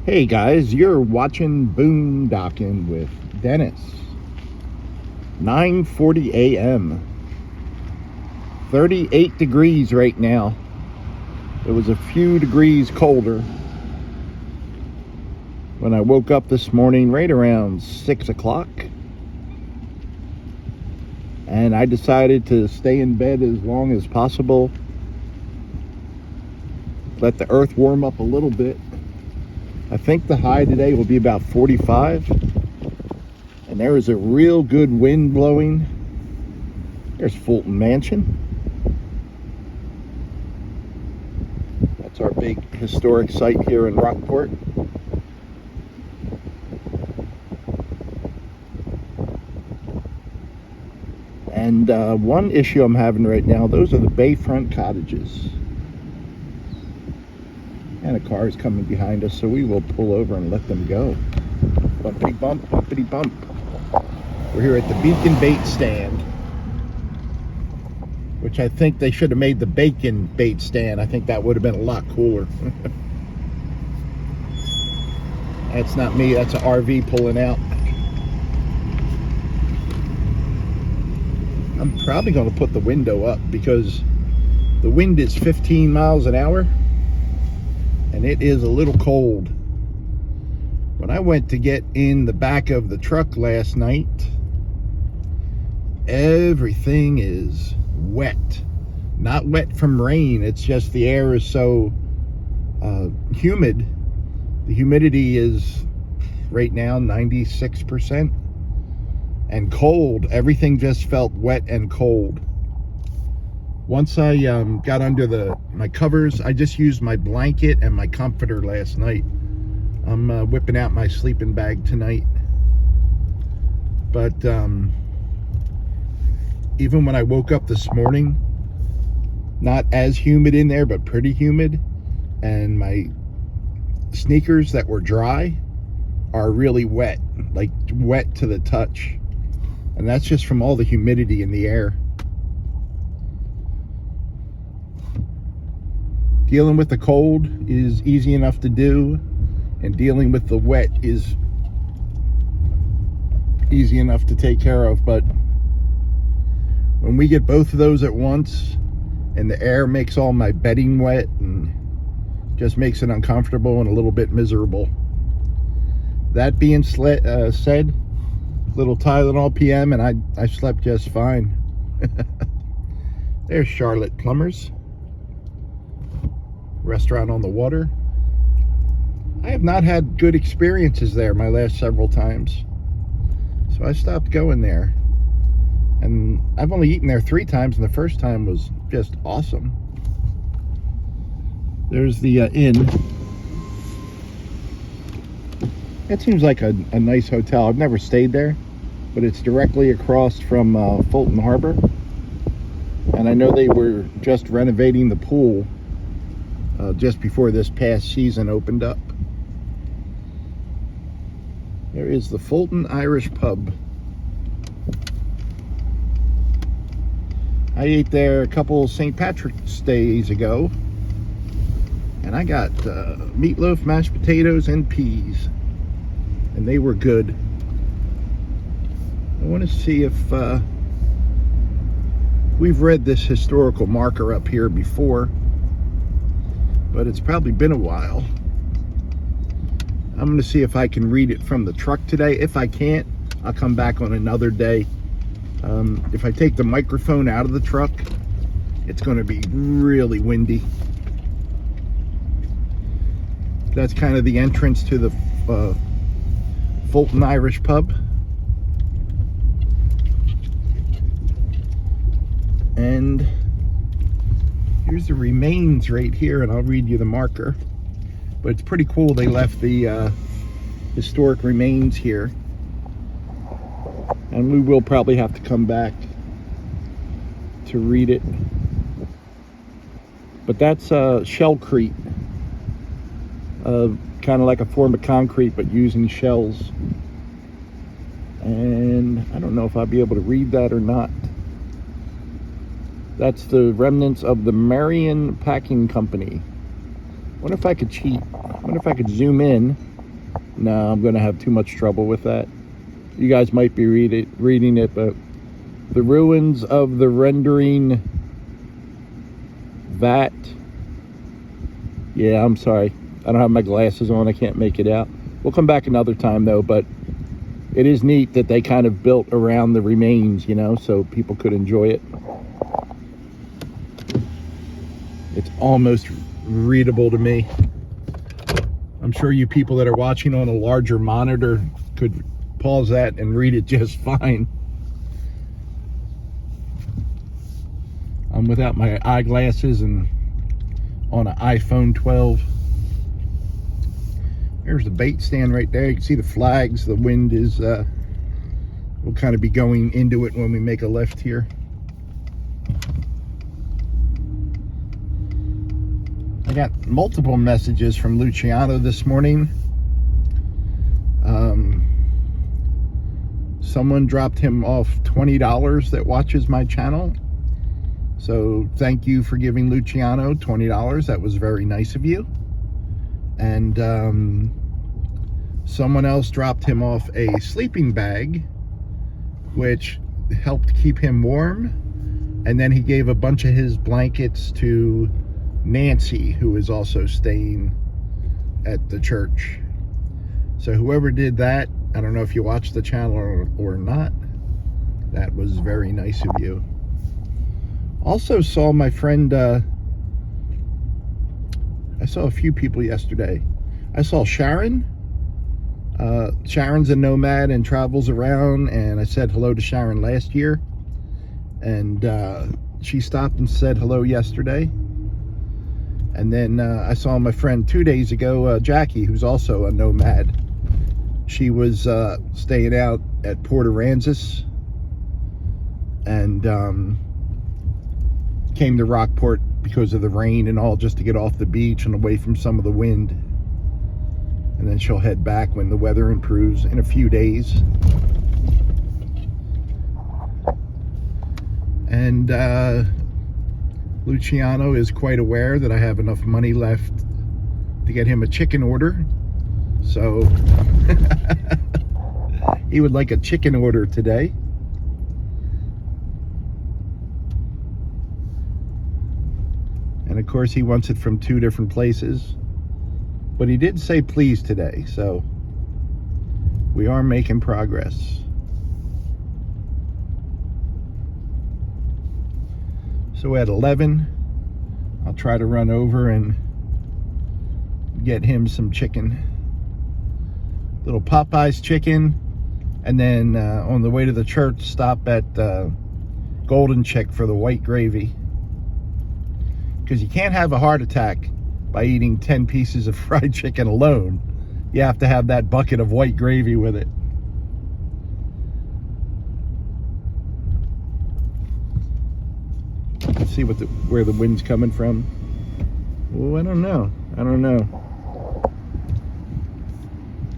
Hey guys, you're watching Boondocking with Dennis. 9:40 a.m. 38 degrees right now. It was a few degrees colder when I woke up this morning right around 6 o'clock. And I decided to stay in bed as long as possible. Let the earth warm up a little bit. I think the high today will be about 45. And there is a real good wind blowing. There's Fulton Mansion. That's our big historic site here in Rockport. And one issue I'm having right now, those are the bayfront cottages. And a car is coming behind us, so we will pull over and let them go. Bumpity bump, bumpity bump. We're here at the Beacon Bait Stand, which I think they should have made the Bacon Bait Stand. I think that would have been a lot cooler. That's not me, that's an RV pulling out. I'm probably going to put the window up because the wind is 15 miles an hour. And it is a little cold. When I went to get in the back of the truck last night, everything is wet. Not wet from rain, it's just the air is so humid. The humidity is right now 96%. And cold, everything just felt wet and cold. Once I got under my covers, I just used my blanket and my comforter last night. I'm whipping out my sleeping bag tonight. But even when I woke up this morning, not as humid in there, but pretty humid. And my sneakers that were dry are really wet, like wet to the touch. And that's just from all the humidity in the air. Dealing with the cold is easy enough to do, and dealing with the wet is easy enough to take care of. But when we get both of those at once, and the air makes all my bedding wet and just makes it uncomfortable and a little bit miserable. That being said, little Tylenol PM, and I slept just fine. There's Charlotte Plumbers. Restaurant on the water. I have not had good experiences there my last several times, so I stopped going there. And I've only eaten there 3 times, and the first time was just awesome. There's the inn. It seems like a nice hotel. I've never stayed there, but it's directly across from Fulton Harbor, and I know they were just renovating the pool just before this past season opened up. There is the Fulton Irish Pub. I ate there a couple St. Patrick's days ago, and I got meatloaf, mashed potatoes, and peas, and they were good. I want to see if we've read this historical marker up here before, but it's probably been a while. I'm going to see if I can read it from the truck today. If I can't, I'll come back on another day. If I take the microphone out of the truck, it's going to be really windy. That's kind of the entrance to the Fulton Irish Pub. And here's the remains right here, and I'll read you the marker. But it's pretty cool they left the historic remains here. And we will probably have to come back to read it. But that's shellcrete. Kind of like a form of concrete, but using shells. And I don't know if I'll be able to read that or not. That's the remnants of the Marion Packing Company. I wonder if I could cheat. I wonder if I could zoom in No, I'm going to have too much trouble with that. You guys might be reading it, but the ruins of the rendering vat. Yeah, I'm sorry. I don't have my glasses on. I can't make it out. We'll come back another time, though, but it is neat that they kind of built around the remains, you know, so people could enjoy it. It's almost readable to me. I'm sure you people that are watching on a larger monitor could pause that and read it just fine. I'm without my eyeglasses and on an iPhone 12. There's the bait stand right there. You can see the flags. The wind is, we'll kind of be going into it when we make a left here. I got multiple messages from Luciano this morning. Someone dropped him off $20 that watches my channel. So thank you for giving Luciano $20. That was very nice of you. And someone else dropped him off a sleeping bag, which helped keep him warm. And then he gave a bunch of his blankets to Nancy, who is also staying at the church. So whoever did that, I don't know if you watched the channel or not, that was very nice of you. Also saw my friend, I saw a few people yesterday. I saw Sharon. Sharon's a nomad and travels around, and I said hello to Sharon last year. And she stopped and said hello yesterday. And then I saw my friend 2 days ago, Jackie, who's also a nomad. She was staying out at Port Aransas and came to Rockport because of the rain and all, just to get off the beach and away from some of the wind. And then she'll head back when the weather improves in a few days. And Luciano is quite aware that I have enough money left to get him a chicken order. So he would like a chicken order today. And of course he wants it from 2 different places. But he did say please today, so we are making progress. So at 11, I'll try to run over and get him some chicken. Little Popeye's chicken. And then on the way to the church, stop at Golden Chick for the white gravy. Because you can't have a heart attack by eating 10 pieces of fried chicken alone. You have to have that bucket of white gravy with it. Let's see where the wind's coming from. Oh, I don't know.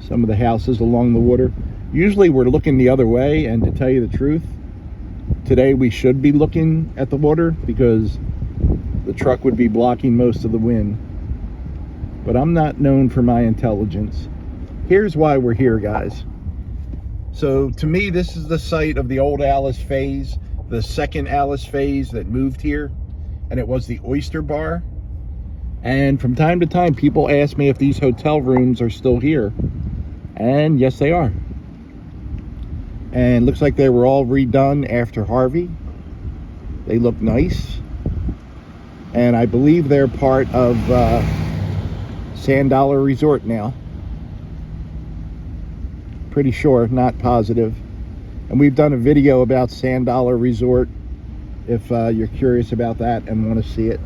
Some of the houses along the water. Usually we're looking the other way, and to tell you the truth, today we should be looking at the water because the truck would be blocking most of the wind. But I'm not known for my intelligence. Here's why we're here, guys. So to me, this is the site of the old Alice phase, the second Alice phase that moved here, and it was the Oyster Bar. And from time to time, people ask me if these hotel rooms are still here. And yes, they are. And looks like they were all redone after Harvey. They look nice. And I believe they're part of Sand Dollar Resort now. Pretty sure, not positive. And we've done a video about Sand Dollar Resort if you're curious about that and want to see it.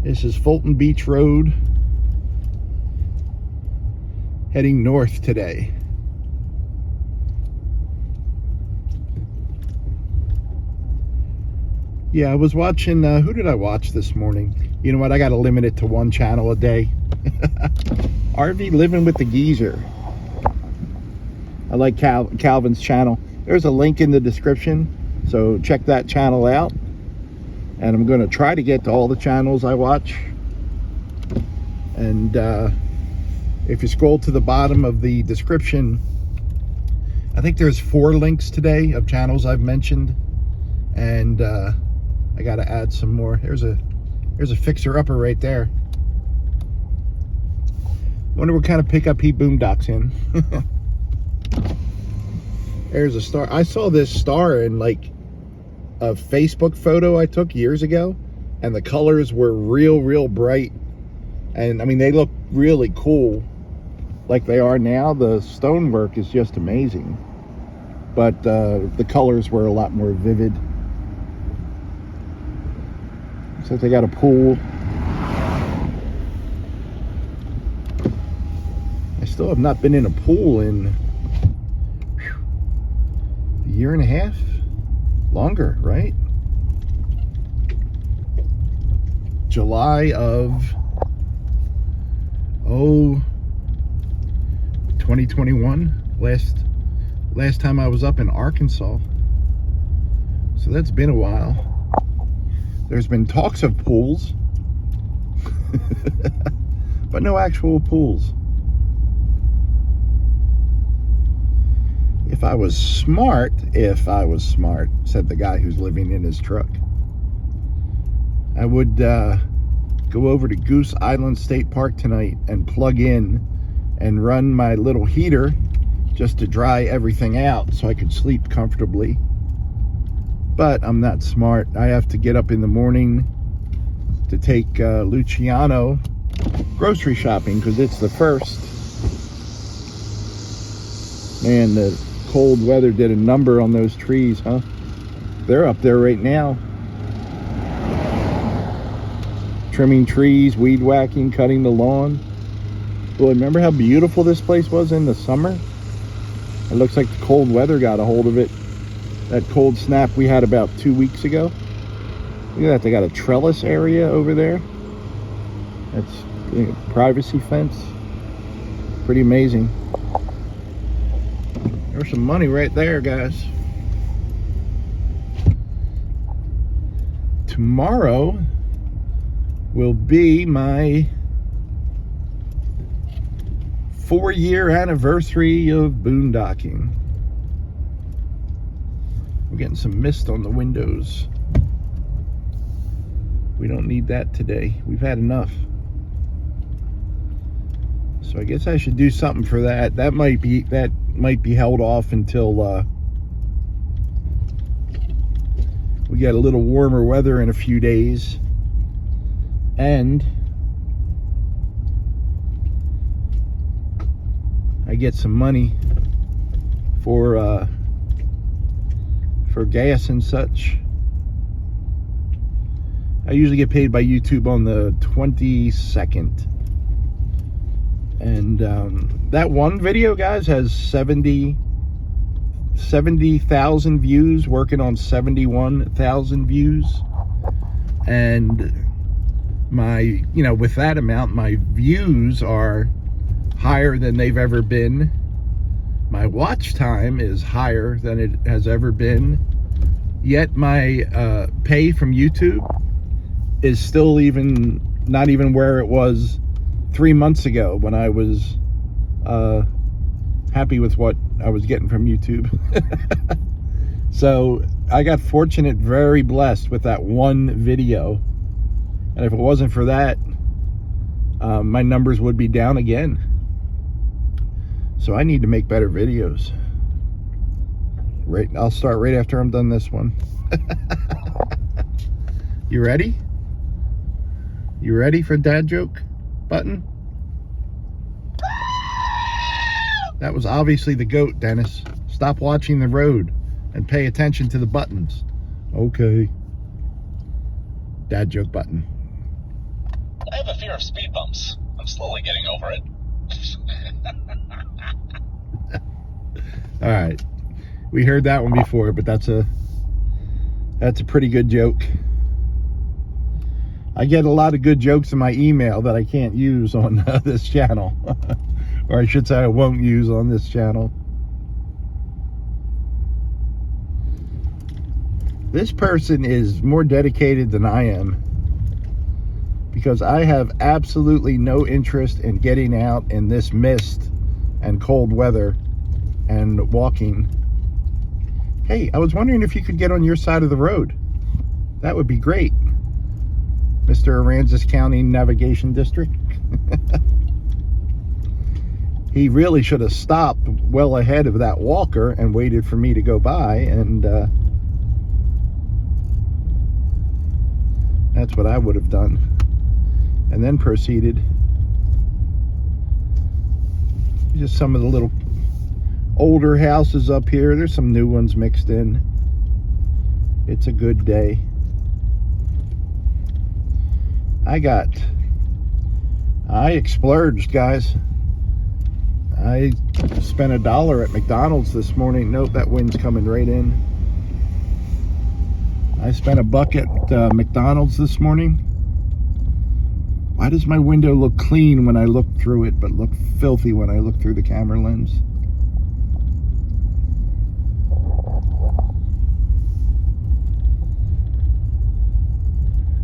This is Fulton Beach Road, heading north today. Yeah, I was watching, who did I watch this morning? You know what, I gotta limit it to one channel a day. RV Living with the Geezer. I like Calvin's channel. There's a link in the description, so check that channel out. And I'm gonna try to get to all the channels I watch. And if you scroll to the bottom of the description, I think there's 4 links today of channels I've mentioned, and I got to add some more. There's a fixer-upper right there. Wonder what kind of pickup he boondocks in. There's a star. I saw this star in like a Facebook photo I took years ago, and the colors were real bright, and I mean they look really cool like they are now. The stonework is just amazing, but the colors were a lot more vivid. Looks like they got a pool. I still have not been in a pool in a year and a half. Longer, right? July of 2021. Last time I was up in Arkansas. So that's been a while. There's been talks of pools, but no actual pools. If I was smart, said the guy who's living in his truck, I would go over to Goose Island State Park tonight and plug in and run my little heater just to dry everything out so I could sleep comfortably. But I'm not smart. I have to get up in the morning to take Luciano grocery shopping because it's the first. Man, the cold weather did a number on those trees, huh? They're up there right now. Trimming trees, weed whacking, cutting the lawn. Boy, remember how beautiful this place was in the summer? It looks like the cold weather got a hold of it. That cold snap we had about 2 weeks ago. Look at that, they got a trellis area over there. That's a privacy fence. Pretty amazing. There's some money right there, guys. Tomorrow will be my 4-year anniversary of boondocking. We're getting some mist on the windows. We don't need that today. We've had enough. So I guess I should do something for that. That might be held off until we get a little warmer weather in a few days, and I get some money for gas and such. I usually get paid by YouTube on the 22nd. And that one video, guys, has 70,000 views, working on 71,000 views. And my, with that amount, my views are higher than they've ever been. My watch time is higher than it has ever been. Yet my pay from YouTube is still not even where it was 3 months ago when I was happy with what I was getting from YouTube. So I got fortunate, very blessed with that one video. And if it wasn't for that, my numbers would be down again. So I need to make better videos. Right, I'll start right after I'm done this one. You ready? You ready for dad joke button? That was obviously the goat, Dennis. Stop watching the road and pay attention to the buttons. Okay. Dad joke button. I have a fear of speed bumps. I'm slowly getting over it. All right. We heard that one before, but that's a pretty good joke. I get a lot of good jokes in my email that I can't use on this channel. Or I should say I won't use on this channel. This person is more dedicated than I am, because I have absolutely no interest in getting out in this mist and cold weather and walking. Hey, I was wondering if you could get on your side of the road. That would be great, Mr. Aransas County Navigation District. He really should have stopped well ahead of that walker and waited for me to go by, and that's what I would have done, and then proceeded. Just some of the little older houses up here. There's some new ones mixed in. It's a good day. I splurged, guys. I spent $1 at McDonald's this morning. Nope, that wind's coming right in. I spent $1 at McDonald's this morning. Why does my window look clean when I look through it, but look filthy when I look through the camera lens?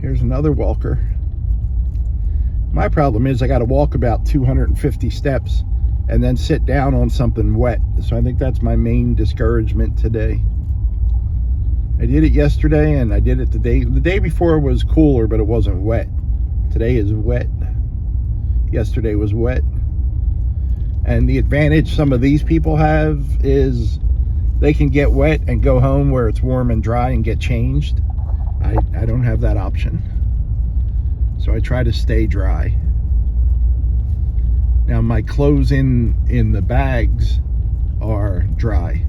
Here's another walker. My problem is I got to walk about 250 steps and then sit down on something wet. So I think that's my main discouragement today. I did it yesterday, and I did it the day before was cooler, but it wasn't wet. Today is wet. Yesterday was wet. And the advantage some of these people have is they can get wet and go home where it's warm and dry and get changed. I don't have that option. So I try to stay dry. Now my clothes in the bags are dry.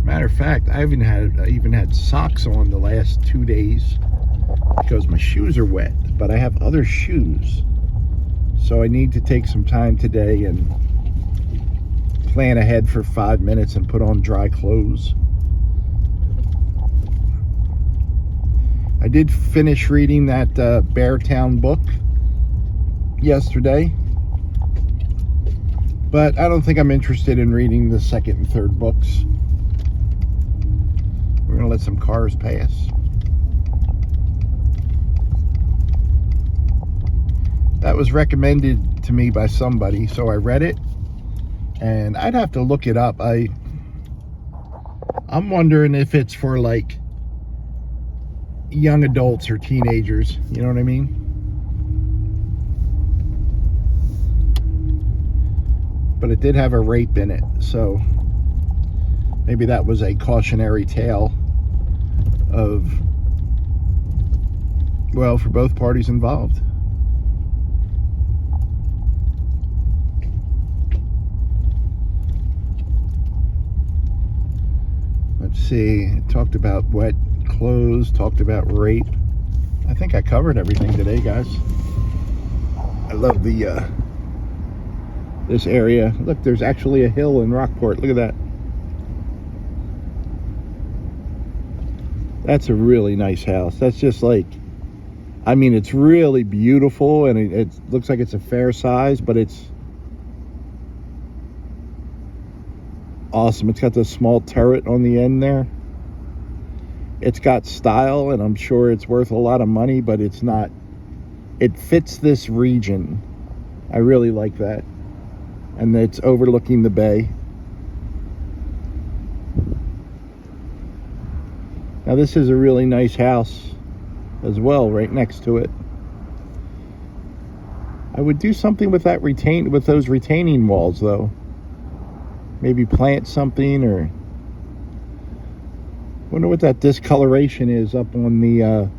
Matter of fact, I even had socks on the last 2 days because my shoes are wet, but I have other shoes. So I need to take some time today and plan ahead for 5 minutes and put on dry clothes. I did finish reading that Beartown book yesterday, but I don't think I'm interested in reading the second and third books. We're gonna let some cars pass. That was recommended to me by somebody, so I read it, and I'd have to look it up. I'm wondering if it's for like young adults or teenagers, you know what I mean? But it did have a rape in it, so maybe that was a cautionary tale of, well, for both parties involved. Let's see, it talked about wet clothes, talked about rape. I think I covered everything today, guys. I love the this area. Look, there's actually a hill in Rockport. Look at that. That's a really nice house. That's just like, I mean, it's really beautiful, and it looks like it's a fair size, but it's awesome. It's got this small turret on the end there. It's got style, and I'm sure it's worth a lot of money, but it's not. It fits this region. I really like that. And it's overlooking the bay. Now this is a really nice house as well, right next to it. I would do something with that with those retaining walls, though. Maybe plant something, or wonder what that discoloration is up on the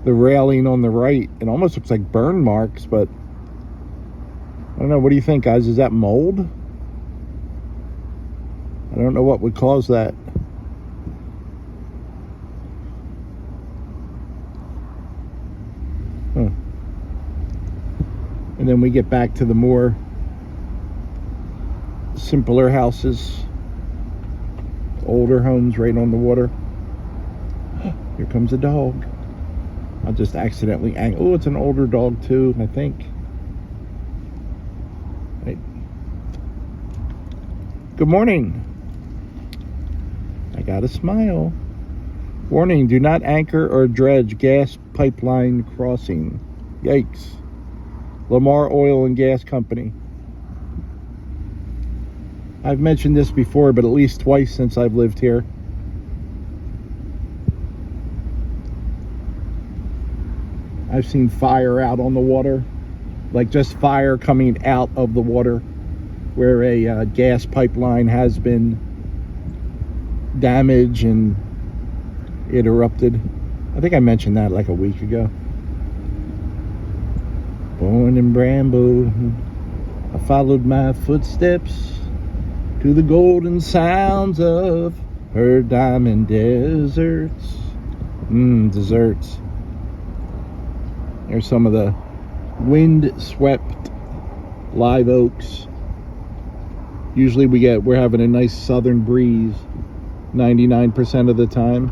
railing on the right. It almost looks like burn marks, but I don't know. What do you think, guys? Is that mold? I don't know what would cause that. Huh. And then we get back to the more simpler houses, older homes right on the water. Here comes a dog. I'll just accidentally oh, it's an older dog too, I think. Right. Good morning. I got a smile. Warning, do not anchor or dredge gas pipeline crossing. Yikes. Lamar Oil and Gas Company. I've mentioned this before, but at least twice since I've lived here. I've seen fire out on the water, like just fire coming out of the water where a gas pipeline has been damaged and it erupted. I think I mentioned that like a week ago. Born in Ramble, I followed my footsteps to the golden sounds of her diamond deserts. Desserts. There's some of the wind-swept live oaks. Usually we're having a nice southern breeze 99% of the time.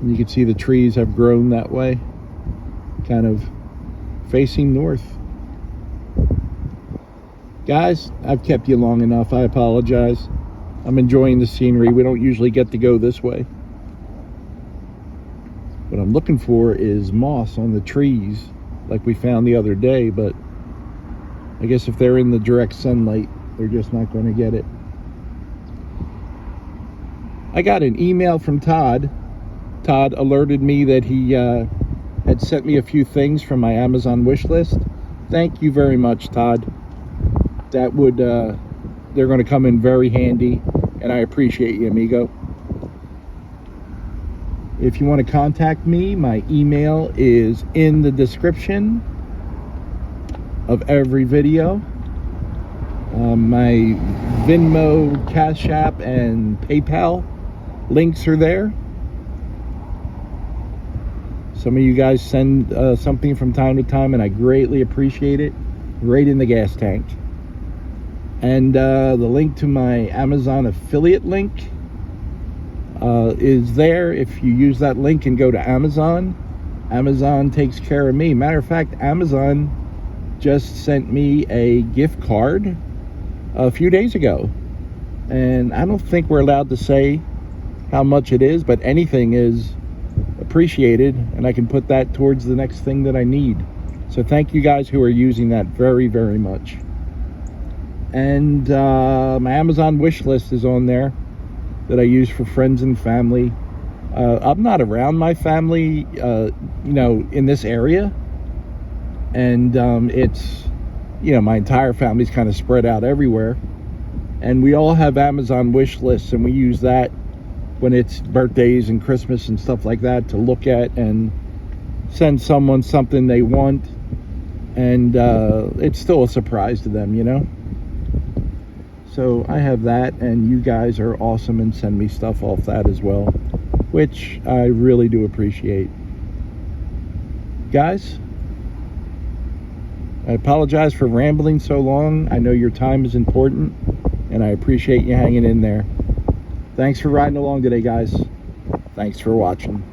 And you can see the trees have grown that way, kind of facing north. Guys, I've kept you long enough. I apologize. I'm enjoying the scenery. We don't usually get to go this way. What I'm looking for is moss on the trees like we found the other day, but I guess if they're in the direct sunlight, they're just not going to get it. I got an email from Todd. Todd alerted me that he had sent me a few things from my Amazon wish list. Thank you very much, Todd. That would, they're going to come in very handy, and I appreciate you, amigo. If you want to contact me, my email is in the description of every video. My Venmo, Cash App, and PayPal links are there. Some of you guys send something from time to time, and I greatly appreciate it. Right in the gas tank. And the link to my Amazon affiliate link is there. If you use that link and go to Amazon, Amazon takes care of me. Matter of fact, Amazon just sent me a gift card a few days ago. And I don't think we're allowed to say how much it is, but anything is appreciated, and I can put that towards the next thing that I need. So thank you guys who are using that very, very much. And my Amazon wish list is on there that I use for friends and family. I'm not around my family, in this area. And it's, my entire family's kind of spread out everywhere. And we all have Amazon wish lists, and we use that when it's birthdays and Christmas and stuff like that to look at and send someone something they want. And it's still a surprise to them, So I have that, and you guys are awesome and send me stuff off that as well, which I really do appreciate. Guys, I apologize for rambling so long. I know your time is important, and I appreciate you hanging in there. Thanks for riding along today, guys. Thanks for watching.